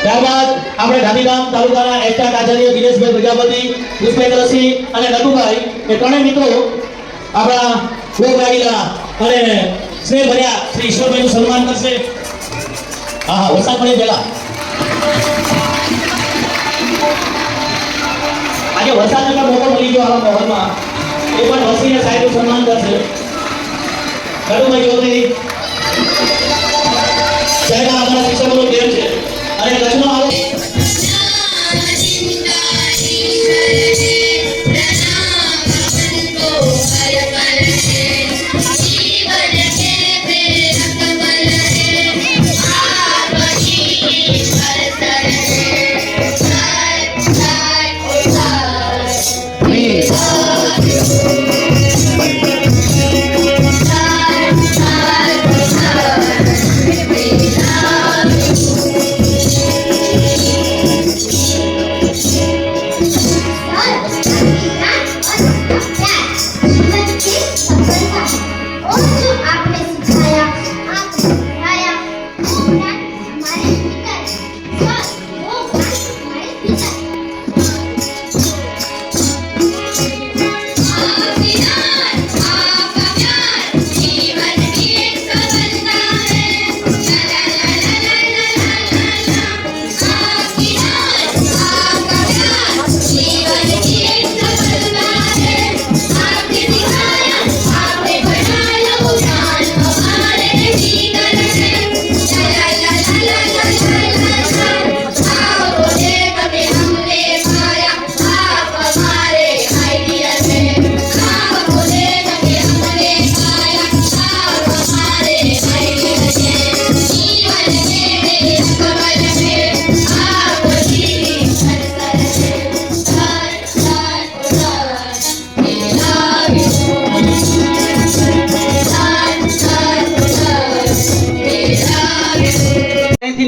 ત્યારબાદ આપણે ગાંધીધામ તાલુકાના એસ્ટાટ આચાર્ય દિનેશભાઈ પ્રજાપતિ, પુષ્પેન્દ્રસિંહ અને નટુભાઈ એ ત્રણેય મિત્રો આપણા ભોગ લાગેલા અને સ્નેહ ભર્યા શ્રી ઈશ્વરભાઈનું સન્માન કરશે. હા વરસાદ પડે પહેલા આજે વરસાદનો મોકો મળી ગયો આ માહોલમાં, એ પણ વસીને સાહેબનું સન્માન કરશે. નટુભાઈ ચૌધરી સાહેબ આપણા શિક્ષકોનો પ્રેમ છે અને કચ્છનો આવો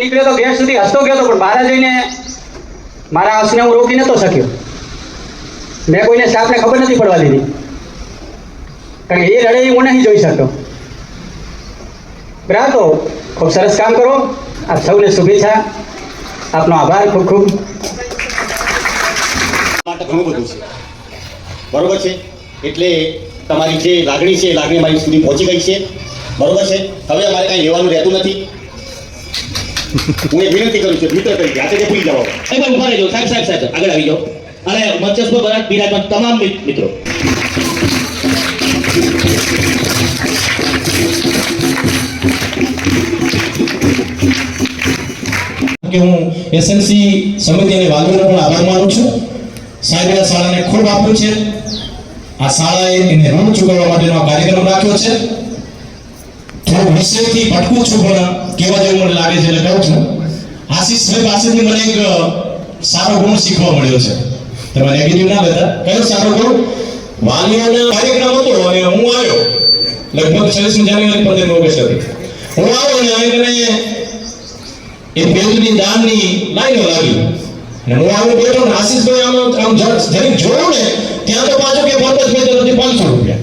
નીકળ્યો તો ગેસ સુધી હસતો ગયો તો, પણ બહાર જઈને મારા હસને હું રોકી નતો શક્યો. મેં કોઈને સ્ટાફને ખબર નથી પડવા દીધી, કારણ કે એ રડે હું નહીં જોઈ શકતો. બરાબર, તો ખૂબ સરસ કામ કરો. આપ સૌને શુભેચ્છા, આપનો આભાર ખૂબ ખૂબ. માટે ઘણું બધું છે, બરોબર છે. એટલે તમારી જે લાગણી છે એ લાગણી અમારી સુધી પહોંચી ગઈ છે, બરોબર છે. હવે અમારે કાંઈ લેવાનું રહેતું નથી. હું વિનંતી કરું છું મિત્ર તરીકે આજે ભૂલી જાઓ. એકવાર ઉભા રહેજો સાહેબ, સાહેબ સાહેબ આગળ આવી જાઓ અને મંચસ્થ પર બિરાજમાન તમામ મિત્રો. કે હું એસએમસી સમિતિ અને વાલીઓનો પણ આભાર માનું છું. સાહેબે આ શાળાને ખૂબ આપ્યું છે. આ શાળાએ એને ઋણ ચૂકવવા માટેનો કાર્યક્રમ રાખ્યો છે. થોડું વિષયથી ભટકું છું પણ કેવા જેવું મને લાગે છે એટલે કહું છું. આશીષભાઈ પાસેથી મને એક સારો ગુણ શીખવા મળ્યો છે. તમે નેગેટિવ ના લેતા. કયો સારો ગુણ? વાલીઓનો કાર્યક્રમ હતો અને હું લગભગ 26 જાન્યુઆરી 15 ઓગસ્ટ હતી. હું આવો ને અહીં એ પેજની દાનની લાઈનો લાગી અને હું આવીને બેઠો ને આશીષભાઈ આમ જરીક જોયું ને ત્યાં તો પાછું કે 15 પેજ નથી 500 રૂપિયા.